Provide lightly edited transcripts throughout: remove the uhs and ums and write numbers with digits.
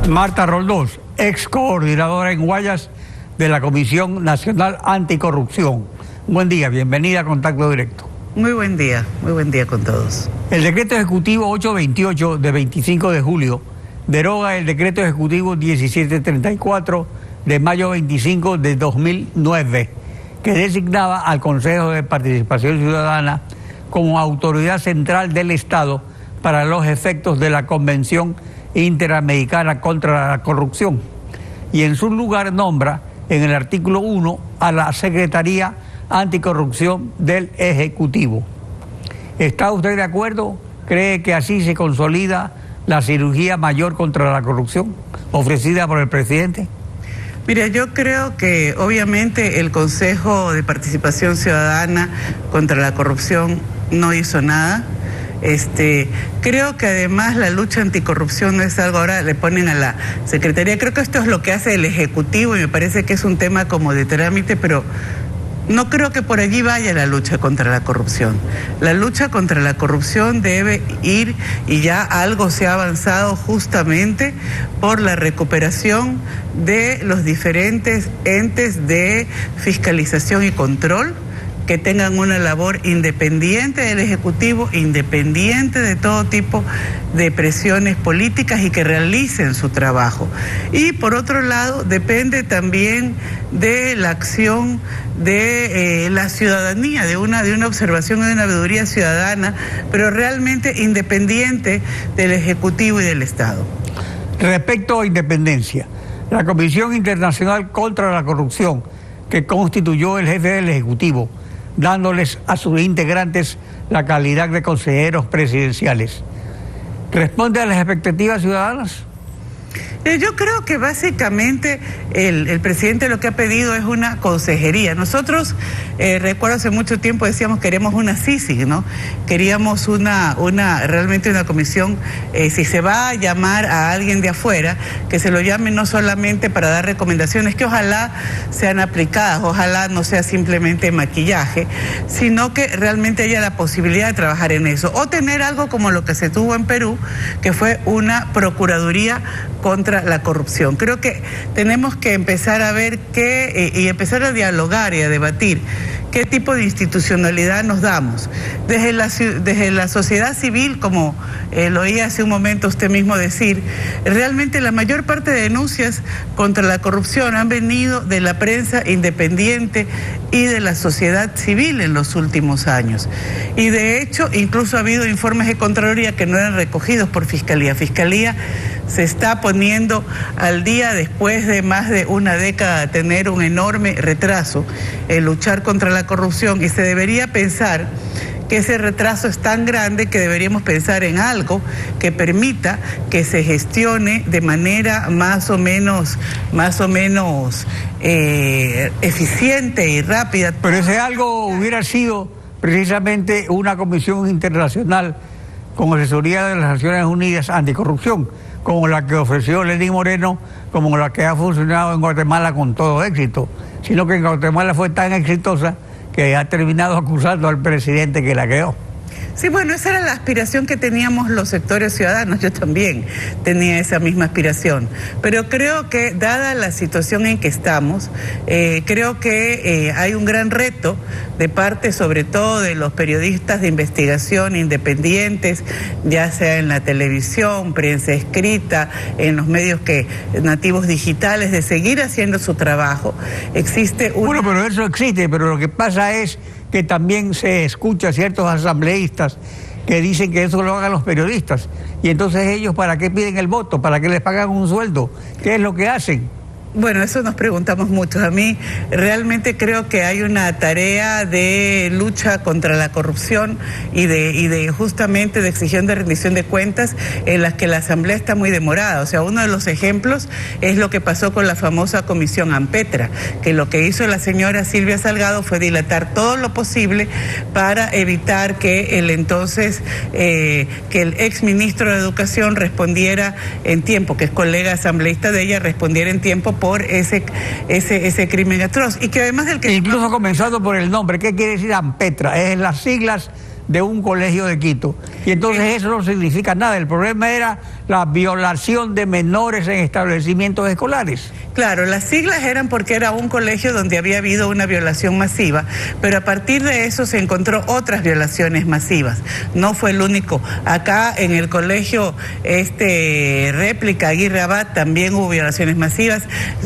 Marta Roldós, ex coordinadora en Guayas de la Comisión Nacional Anticorrupción. Buen día, bienvenida a Contacto Directo. Muy buen día con todos. El decreto ejecutivo 828 de 25 de julio deroga el decreto ejecutivo 1734 de mayo 25 de 2009, que designaba al Consejo de Participación Ciudadana como autoridad central del Estado para los efectos de la Convención Interamericana contra la Corrupción, y en su lugar nombra en el artículo 1 a la Secretaría Anticorrupción del Ejecutivo. ¿Está usted de acuerdo? ¿Cree que así se consolida la cirugía mayor contra la corrupción ofrecida por el presidente? Mira, yo creo que obviamente el Consejo de Participación Ciudadana contra la Corrupción no hizo nada. Creo que además la lucha anticorrupción no es algo, ahora le ponen a la Secretaría, creo que esto es lo que hace el Ejecutivo y me parece que es un tema como de trámite, pero no creo que por allí vaya la lucha contra la corrupción. La lucha contra la corrupción debe ir, y ya algo se ha avanzado justamente por la recuperación de los diferentes entes de fiscalización y control, que tengan una labor independiente del Ejecutivo, independiente de todo tipo de presiones políticas y que realicen su trabajo. Y por otro lado, depende también de la acción de la ciudadanía, de una observación, de una veeduría ciudadana, pero realmente independiente del Ejecutivo y del Estado. Respecto a independencia, la Comisión Internacional contra la Corrupción, que constituyó el jefe del Ejecutivo, dándoles a sus integrantes la calidad de consejeros presidenciales, ¿responde a las expectativas ciudadanas? Yo creo que básicamente el presidente lo que ha pedido es una consejería. Nosotros, recuerdo hace mucho tiempo decíamos queremos una CICIG, ¿no? Queríamos realmente una comisión, si se va a llamar a alguien de afuera, que se lo llame no solamente para dar recomendaciones, que ojalá sean aplicadas, ojalá no sea simplemente maquillaje, sino que realmente haya la posibilidad de trabajar en eso. O tener algo como lo que se tuvo en Perú, que fue una procuraduría contra la corrupción. Creo que tenemos que empezar a ver y empezar a dialogar y a debatir qué tipo de institucionalidad nos damos. Desde la sociedad civil, como lo oí hace un momento usted mismo decir, realmente la mayor parte de denuncias contra la corrupción han venido de la prensa independiente y de la sociedad civil en los últimos años. Y de hecho, incluso ha habido informes de Contraloría que no eran recogidos por Fiscalía. Fiscalía se está poniendo al día después de más de una década de tener un enorme retraso en luchar contra la corrupción, y se debería pensar que ese retraso es tan grande que deberíamos pensar en algo que permita que se gestione de manera más o menos eficiente y rápida. Pero ese algo hubiera sido precisamente una comisión internacional con asesoría de las Naciones Unidas Anticorrupción, como la que ofreció Lenín Moreno, como la que ha funcionado en Guatemala con todo éxito, sino que en Guatemala fue tan exitosa que ha terminado acusando al presidente que la creó. Sí, bueno, esa era la aspiración que teníamos los sectores ciudadanos. Yo también tenía esa misma aspiración. Pero creo que, dada la situación en que estamos, creo que hay un gran reto de parte, sobre todo, de los periodistas de investigación independientes, ya sea en la televisión, prensa escrita, en los medios nativos digitales, de seguir haciendo su trabajo. Bueno, pero eso existe, pero lo que pasa es que también se escucha a ciertos asambleístas que dicen que eso lo hagan los periodistas. Y entonces ellos, ¿para qué piden el voto? ¿Para qué les pagan un sueldo? ¿Qué es lo que hacen? Bueno, eso nos preguntamos mucho. A mí realmente creo que hay una tarea de lucha contra la corrupción y de justamente de exigión de rendición de cuentas en las que la Asamblea está muy demorada. O sea, uno de los ejemplos es lo que pasó con la famosa Comisión Ampetra, que lo que hizo la señora Silvia Salgado fue dilatar todo lo posible para evitar que el exministro de Educación respondiera en tiempo, que es colega asambleísta de ella, respondiera en tiempo por ese crimen atroz. Y que además del que... Incluso comenzando por el nombre, ¿qué quiere decir Ampetra? Es las siglas de un colegio de Quito. Y entonces eso no significa nada. El problema era la violación de menores en establecimientos escolares. Claro, las siglas eran porque era un colegio donde había habido una violación masiva, pero a partir de eso se encontró otras violaciones masivas. No fue el único. Acá en el colegio Réplica Aguirre Abad también hubo violaciones masivas.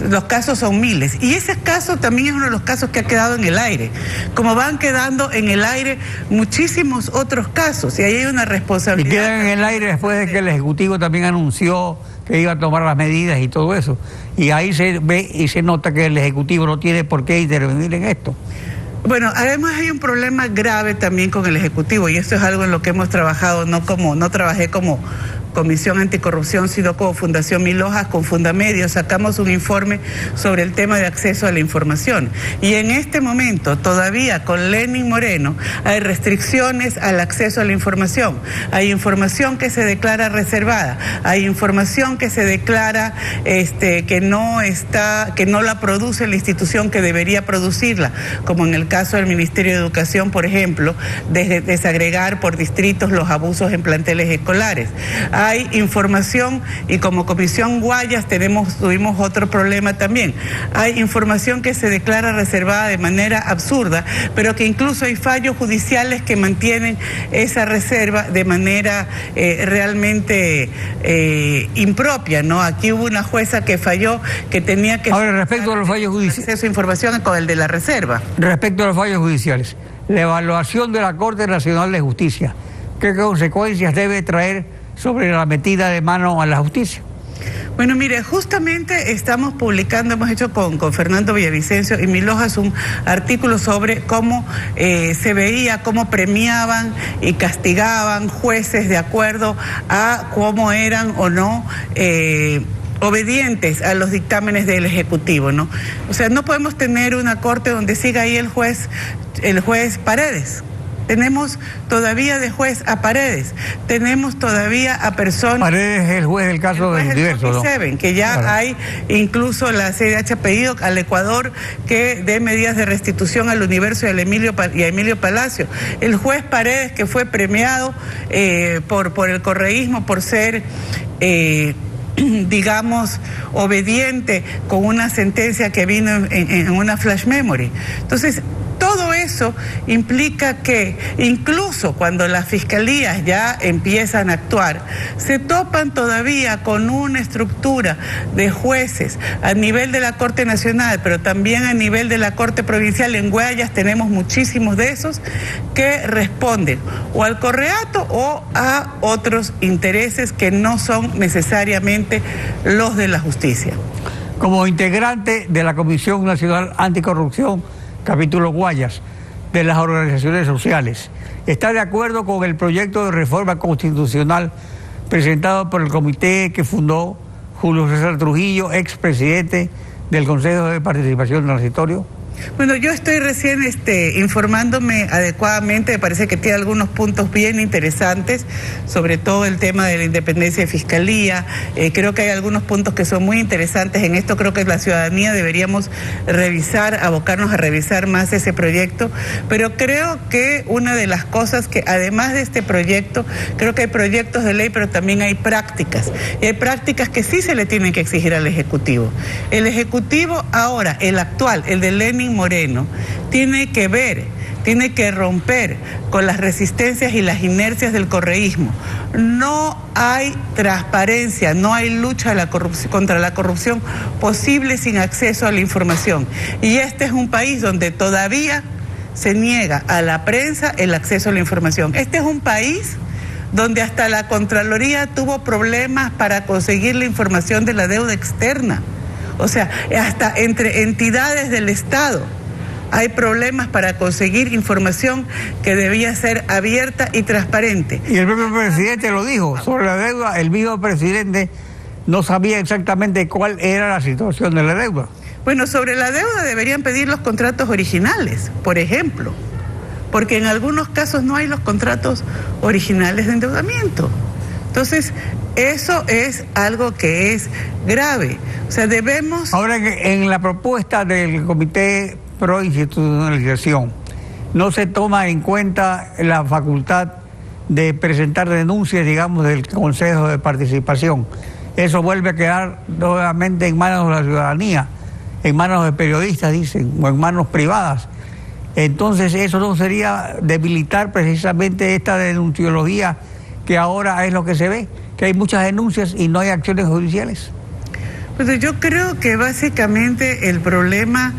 Los casos son miles. Y ese caso también es uno de los casos que ha quedado en el aire. Como van quedando en el aire muchísimos otros casos. Y ahí hay una responsabilidad. Y quedan en el aire después de que el Ejecutivo también anunció que iba a tomar las medidas y todo eso. Y ahí se ve y se nota que el Ejecutivo no tiene por qué intervenir en esto. Bueno, además hay un problema grave también con el Ejecutivo, y esto es algo en lo que hemos trabajado, no trabajé como Comisión Anticorrupción, sino como Fundación Mil Hojas, con Fundamedio, sacamos un informe sobre el tema de acceso a la información. Y en este momento, todavía con Lenín Moreno, hay restricciones al acceso a la información. Hay información que se declara reservada, hay información que se declara que no la produce la institución que debería producirla, como en el caso del Ministerio de Educación, por ejemplo, de desagregar por distritos los abusos en planteles escolares. Hay información, y como Comisión Guayas tuvimos otro problema también. Hay información que se declara reservada de manera absurda, pero que incluso hay fallos judiciales que mantienen esa reserva de manera realmente impropia, ¿no? Aquí hubo una jueza que falló, que tenía que... Ahora, respecto a los fallos judiciales... acceso a información con el de la reserva. Respecto a los fallos judiciales, la evaluación de la Corte Nacional de Justicia, ¿qué consecuencias debe traer sobre la metida de mano a la justicia? Bueno, mire, justamente estamos publicando, hemos hecho con Fernando Villavicencio y Mil Hojas un artículo sobre cómo se veía, cómo premiaban y castigaban jueces de acuerdo a cómo eran o no obedientes a los dictámenes del Ejecutivo, ¿no? O sea, no podemos tener una corte donde siga ahí el juez Paredes. Tenemos todavía de juez a Paredes, tenemos todavía a personas... Paredes es el juez del caso del universo, ¿no? Que ya claro. Hay, incluso la CIDH ha pedido al Ecuador que dé medidas de restitución al universo y a Emilio Palacio. El juez Paredes, que fue premiado por el correísmo por ser... digamos, obediente con una sentencia que vino en una flash memory. Entonces, todo eso implica que incluso cuando las fiscalías ya empiezan a actuar, se topan todavía con una estructura de jueces a nivel de la Corte Nacional, pero también a nivel de la Corte Provincial. En Guayas tenemos muchísimos de esos que responden o al correato o a otros intereses que no son necesariamente los de la justicia. Como integrante de la Comisión Nacional Anticorrupción, capítulo Guayas, de las organizaciones sociales, ¿está de acuerdo con el proyecto de reforma constitucional presentado por el comité que fundó Julio César Trujillo, expresidente del Consejo de Participación Transitorio? Bueno, yo estoy recién informándome adecuadamente, me parece que tiene algunos puntos bien interesantes, sobre todo el tema de la independencia de fiscalía. Creo que hay algunos puntos que son muy interesantes en esto. Creo que la ciudadanía deberíamos abocarnos a revisar más ese proyecto, pero creo que una de las cosas que, además de este proyecto, creo que hay proyectos de ley, pero también hay prácticas, y hay prácticas que sí se le tienen que exigir al Ejecutivo. El Ejecutivo ahora, el actual, el de Lenín Moreno, tiene que romper con las resistencias y las inercias del correísmo. No hay transparencia, no hay lucha contra la corrupción posible sin acceso a la información. Y este es un país donde todavía se niega a la prensa el acceso a la información. Este es un país donde hasta la Contraloría tuvo problemas para conseguir la información de la deuda externa. O sea, hasta entre entidades del Estado hay problemas para conseguir información que debía ser abierta y transparente. Y el propio presidente lo dijo, sobre la deuda, el mismo presidente no sabía exactamente cuál era la situación de la deuda. Bueno, sobre la deuda deberían pedir los contratos originales, por ejemplo, porque en algunos casos no hay los contratos originales de endeudamiento. Entonces, eso es algo que es grave. O sea, debemos... Ahora, en la propuesta del Comité Pro Institucionalización, no se toma en cuenta la facultad de presentar denuncias, digamos, del Consejo de Participación. Eso vuelve a quedar nuevamente en manos de la ciudadanía, en manos de periodistas, dicen, o en manos privadas. Entonces eso no sería debilitar precisamente esta denunciología que ahora es lo que se ve, que hay muchas denuncias y no hay acciones judiciales. Pues yo creo que básicamente el problema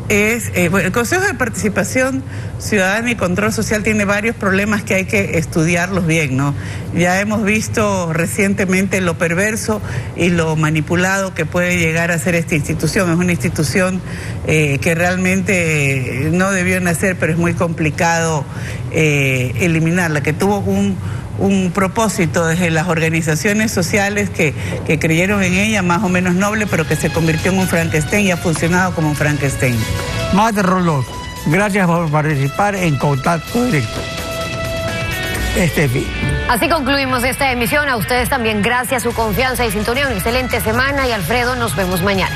es, el Consejo de Participación Ciudadana y Control Social tiene varios problemas que hay que estudiarlos bien, ¿no? Ya hemos visto recientemente lo perverso y lo manipulado que puede llegar a ser esta institución. Es una institución que realmente no debió nacer, pero es muy complicado eliminarla, que tuvo un propósito desde las organizaciones sociales que creyeron en ella, más o menos noble, pero que se convirtió en un Frankenstein y ha funcionado como un Frankenstein. Magda Roloff, gracias por participar en Contacto Directo. Fin. Así concluimos esta emisión. A ustedes también gracias, su confianza y sintonía. Una excelente semana y Alfredo, nos vemos mañana.